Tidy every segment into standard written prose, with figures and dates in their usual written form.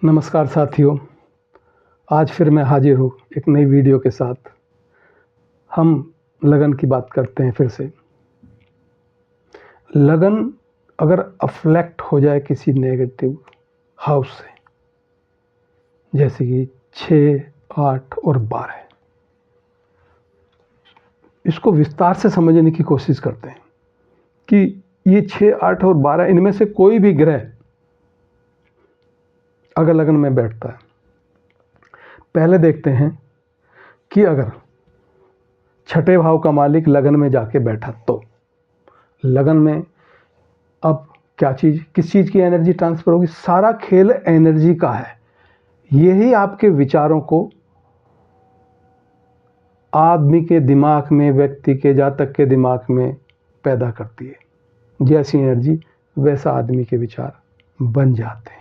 नमस्कार साथियों, आज फिर मैं हाजिर हूँ एक नई वीडियो के साथ। हम लगन की बात करते हैं फिर से। लगन अगर अफ्लेक्ट हो जाए किसी नेगेटिव हाउस से, जैसे कि 6, 8 और 12, इसको विस्तार से समझने की कोशिश करते हैं कि ये 6, 8 और 12 इनमें से कोई भी ग्रह अगर लगन में बैठता है, पहले देखते हैं कि अगर छठे भाव का मालिक लगन में जाके बैठा तो लगन में अब क्या चीज़, किस चीज़ की एनर्जी ट्रांसफ़र होगी? सारा खेल एनर्जी का है। यही आपके विचारों को आदमी के दिमाग में, व्यक्ति के जातक के दिमाग में पैदा करती है। जैसी एनर्जी वैसा आदमी के विचार बन जाते हैं।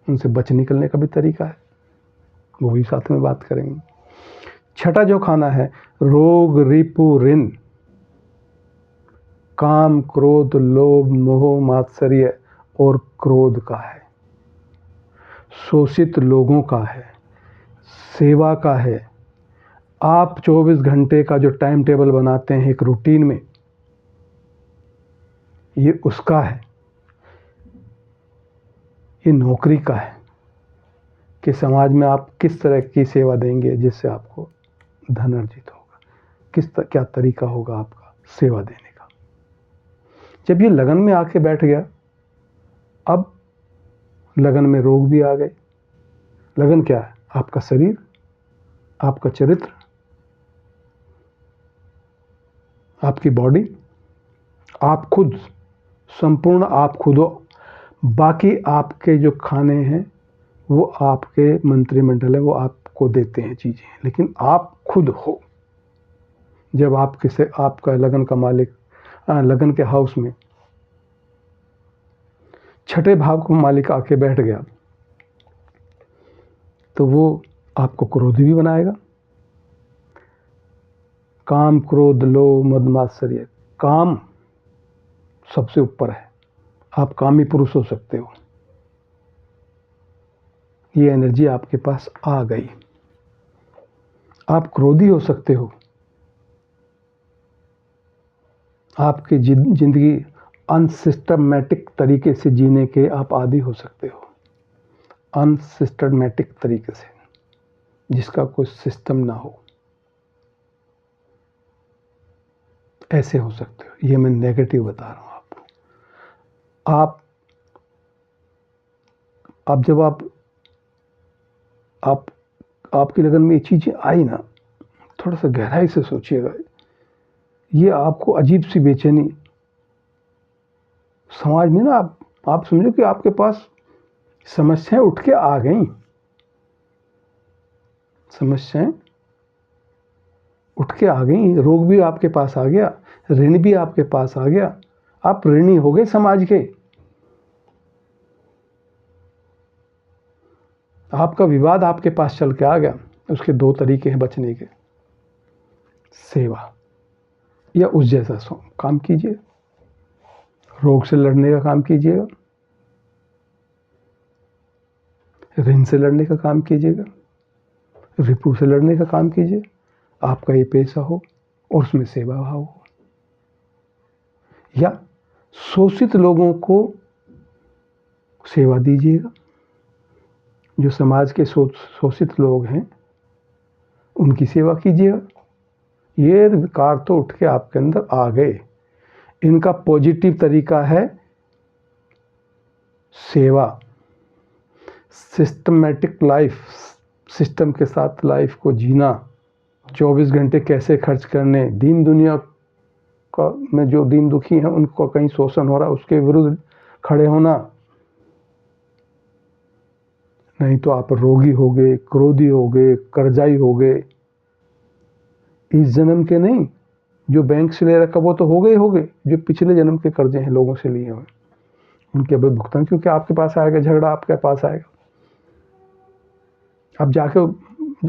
उनसे बच निकलने का भी तरीका है, वो भी साथ में बात करेंगे। छठा जो खाना है, रोग, रिपु, ऋण, काम, क्रोध, लोभ, मोह, मात्सर्य और क्रोध का है। शोषित लोगों का है, सेवा का है। आप 24 घंटे का जो टाइम टेबल बनाते हैं एक रूटीन में, ये उसका है। ये नौकरी का है कि समाज में आप किस तरह की सेवा देंगे जिससे आपको धन अर्जित होगा, क्या तरीका होगा आपका सेवा देने का। जब ये लगन में आके बैठ गया, अब लगन में रोग भी आ गए। लगन क्या है? आपका शरीर, आपका चरित्र, आपकी बॉडी, आप खुद, संपूर्ण आप खुद हो। बाकी आपके जो खाने हैं वो आपके मंत्रिमंडल है, वो आपको देते हैं चीज़ें, लेकिन आप खुद हो। जब आपका लगन का मालिक लगन के हाउस में छठे भाव का मालिक आके बैठ गया, तो वो आपको क्रोधी भी बनाएगा। काम, क्रोध, लोभ, मद, मात्सर्य। काम सबसे ऊपर है, आप कामी पुरुष हो सकते हो। ये एनर्जी आपके पास आ गई। आप क्रोधी हो सकते हो, आपकी जिंदगी अनसिस्टमैटिक तरीके से जीने के आप आदी हो सकते हो। अनसिस्टमैटिक तरीके से, जिसका कोई सिस्टम ना हो, ऐसे हो सकते हो। ये मैं नेगेटिव बता रहा हूँ आपको। आप जब आपकी लगन में ये चीज़ें आई ना, थोड़ा सा गहराई से सोचिएगा। ये आपको अजीब सी बेचैनी समाज में ना, आप समझो कि आपके पास समस्याएं उठ के आ गई। समस्याएं उठ के आ गई, रोग भी आपके पास आ गया, ऋण भी आपके पास आ गया। आप ऋणी हो गए समाज के। आपका विवाद आपके पास चल के आ गया। उसके 2 तरीके हैं बचने के। सेवा या उस जैसा काम कीजिए, रोग से लड़ने का काम कीजिएगा, ऋण से लड़ने का काम कीजिएगा, रिपु से लड़ने का काम कीजिए। आपका ये पेशा हो और उसमें सेवा भाव हो। या शोषित लोगों को सेवा दीजिएगा। जो समाज के शोषित लोग हैं उनकी सेवा कीजिएगा। ये विकार तो उठ के आपके अंदर आ गए। इनका पॉजिटिव तरीका है सेवा, सिस्टमैटिक लाइफ, सिस्टम के साथ लाइफ को जीना। 24 घंटे कैसे खर्च करने, दीन दुनिया का में जो दीन दुखी हैं उनको कहीं शोषण हो रहा है उसके विरुद्ध खड़े होना। नहीं तो आप रोगी हो गए, क्रोधी हो गए, कर्जाई हो गए। इस जन्म के नहीं, जो बैंक से ले रखा वो तो हो गए, जो पिछले जन्म के कर्जे हैं लोगों से लिए हुए, उनके अभी भुगतान, क्योंकि आपके पास आएगा झगड़ा, आपके पास आएगा। अब जाके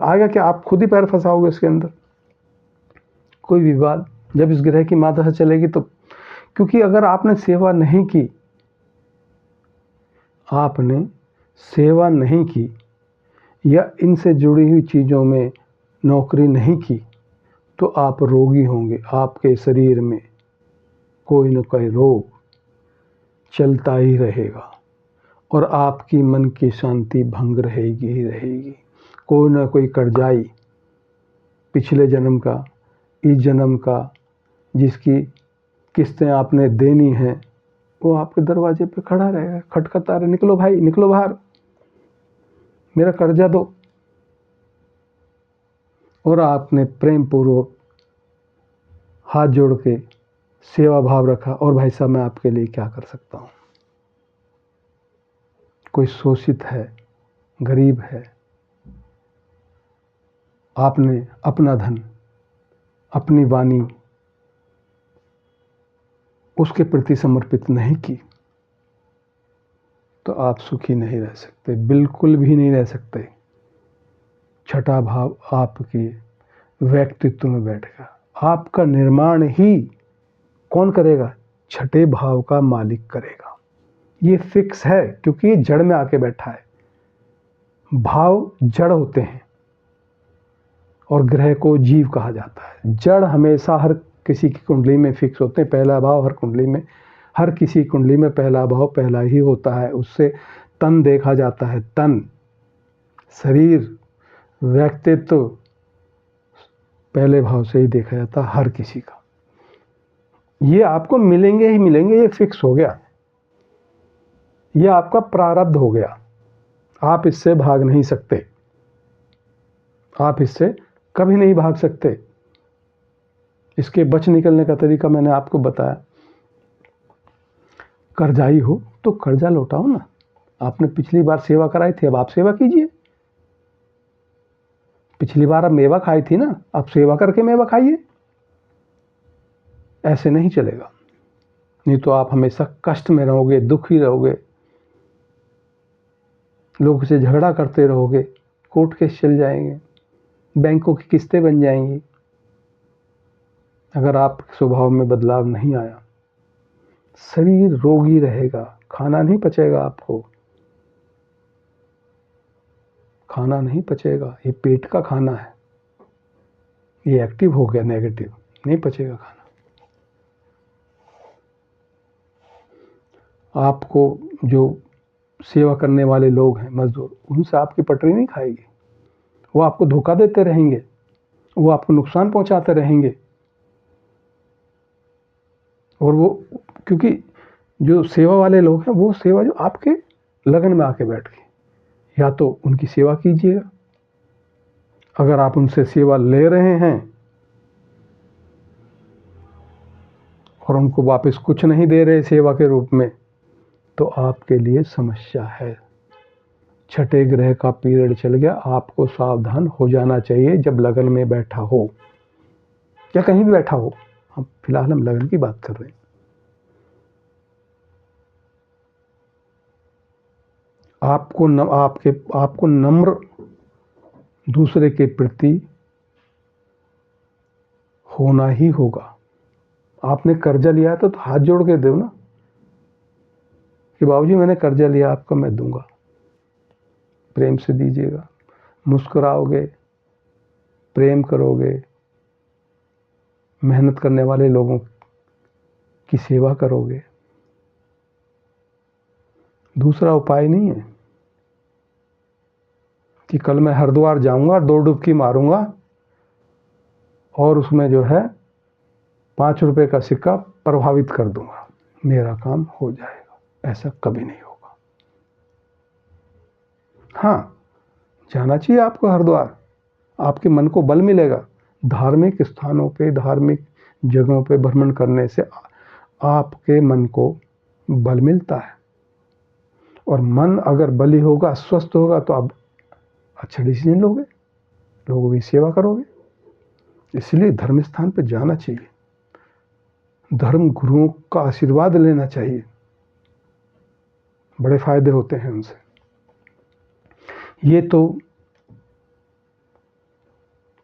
आएगा क्या, आप खुद ही पैर फंसाओगे इसके अंदर। कोई विवाद जब इस ग्रह की माता से चलेगी तो, क्योंकि अगर आपने सेवा नहीं की, आपने सेवा नहीं की या इनसे जुड़ी हुई चीज़ों में नौकरी नहीं की तो आप रोगी होंगे। आपके शरीर में कोई न कोई रोग चलता ही रहेगा और आपकी मन की शांति भंग रहेगी ही रहेगी। कोई न कोई कर्जाई पिछले जन्म का, इस जन्म का, जिसकी किस्तें आपने देनी हैं, वो आपके दरवाजे पे खड़ा रहेगा, खटखटा रहे, निकलो भाई, निकलो बाहर, मेरा कर्जा दो। और आपने प्रेम पूर्वक हाथ जोड़ के सेवा भाव रखा, और भाई साहब मैं आपके लिए क्या कर सकता हूँ। कोई शोषित है, गरीब है, आपने अपना धन, अपनी वाणी उसके प्रति समर्पित नहीं की तो आप सुखी नहीं रह सकते, बिल्कुल भी नहीं रह सकते। छठा भाव आपके व्यक्तित्व में बैठेगा। आपका निर्माण ही कौन करेगा? छठे भाव का मालिक करेगा। ये फिक्स है, क्योंकि ये जड़ में आके बैठा है। भाव जड़ होते हैं और ग्रह को जीव कहा जाता है। जड़ हमेशा हर किसी की कुंडली में फिक्स होते हैं। पहला भाव हर कुंडली में, हर किसी कुंडली में पहला भाव पहला ही होता है। उससे तन देखा जाता है, तन, शरीर, व्यक्तित्व पहले भाव से ही देखा जाता है हर किसी का। ये आपको मिलेंगे ही मिलेंगे, ये फिक्स हो गया, ये आपका प्रारब्ध हो गया। आप इससे भाग नहीं सकते, आप इससे कभी नहीं भाग सकते। इसके बच निकलने का तरीका मैंने आपको बताया। कर्जाई हो तो कर्जा लौटाओ ना। आपने पिछली बार सेवा कराई थी, अब आप सेवा कीजिए। पिछली बार आप मेवा खाई थी ना, आप सेवा करके मेवा खाइए। ऐसे नहीं चलेगा, नहीं तो आप हमेशा कष्ट में रहोगे, दुखी रहोगे, लोगों से झगड़ा करते रहोगे, कोर्ट केस चल जाएंगे, बैंकों की किस्तें बन जाएंगी। अगर आप स्वभाव में बदलाव नहीं आया, शरीर रोगी रहेगा, खाना नहीं पचेगा, आपको खाना नहीं पचेगा। ये पेट का खाना है, ये एक्टिव हो गया, नेगेटिव नहीं पचेगा खाना। आपको जो सेवा करने वाले लोग हैं, मजदूर, उनसे आपकी पटरी नहीं खाएगी। वो आपको धोखा देते रहेंगे, वो आपको नुकसान पहुंचाते रहेंगे। और वो, क्योंकि जो सेवा वाले लोग हैं, वो सेवा जो आपके लगन में आके बैठ गए, या तो उनकी सेवा कीजिएगा। अगर आप उनसे सेवा ले रहे हैं और उनको वापस कुछ नहीं दे रहे सेवा के रूप में, तो आपके लिए समस्या है। छठे ग्रह का पीरियड चल गया, आपको सावधान हो जाना चाहिए। जब लगन में बैठा हो या कहीं भी बैठा हो, हम फिलहाल हम लगन की बात कर रहे हैं, आपको नम्र दूसरे के प्रति होना ही होगा। आपने कर्जा लिया है तो हाथ जोड़ के दो ना, कि बाबूजी मैंने कर्जा लिया, आपका मैं दूंगा। प्रेम से दीजिएगा, मुस्कुराओगे, प्रेम करोगे, मेहनत करने वाले लोगों की सेवा करोगे। दूसरा उपाय नहीं है कि कल मैं हरिद्वार जाऊंगा, 2 डुबकी मारूंगा और उसमें जो है 5 रुपए का सिक्का प्रभावित कर दूंगा, मेरा काम हो जाएगा। ऐसा कभी नहीं होगा। हाँ, जाना चाहिए आपको हरिद्वार, आपके मन को बल मिलेगा। धार्मिक स्थानों पे, धार्मिक जगहों पे भ्रमण करने से आपके मन को बल मिलता है। और मन अगर बली होगा, स्वस्थ होगा, तो आप अच्छा डिसीजन लोगे, लोगों की सेवा करोगे। इसलिए धर्म स्थान पर जाना चाहिए, धर्म गुरुओं का आशीर्वाद लेना चाहिए, बड़े फायदे होते हैं उनसे। ये तो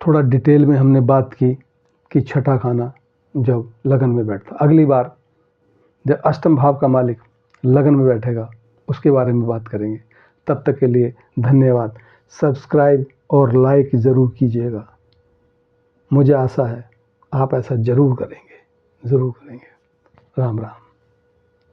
थोड़ा डिटेल में हमने बात की कि छठा खाना जब लगन में बैठता। अगली बार जब अष्टम भाव का मालिक लगन में बैठेगा, उसके बारे में बात करेंगे। तब तक के लिए धन्यवाद। सब्सक्राइब और लाइक ज़रूर कीजिएगा। मुझे आशा है आप ऐसा ज़रूर करेंगे, ज़रूर करेंगे। राम राम।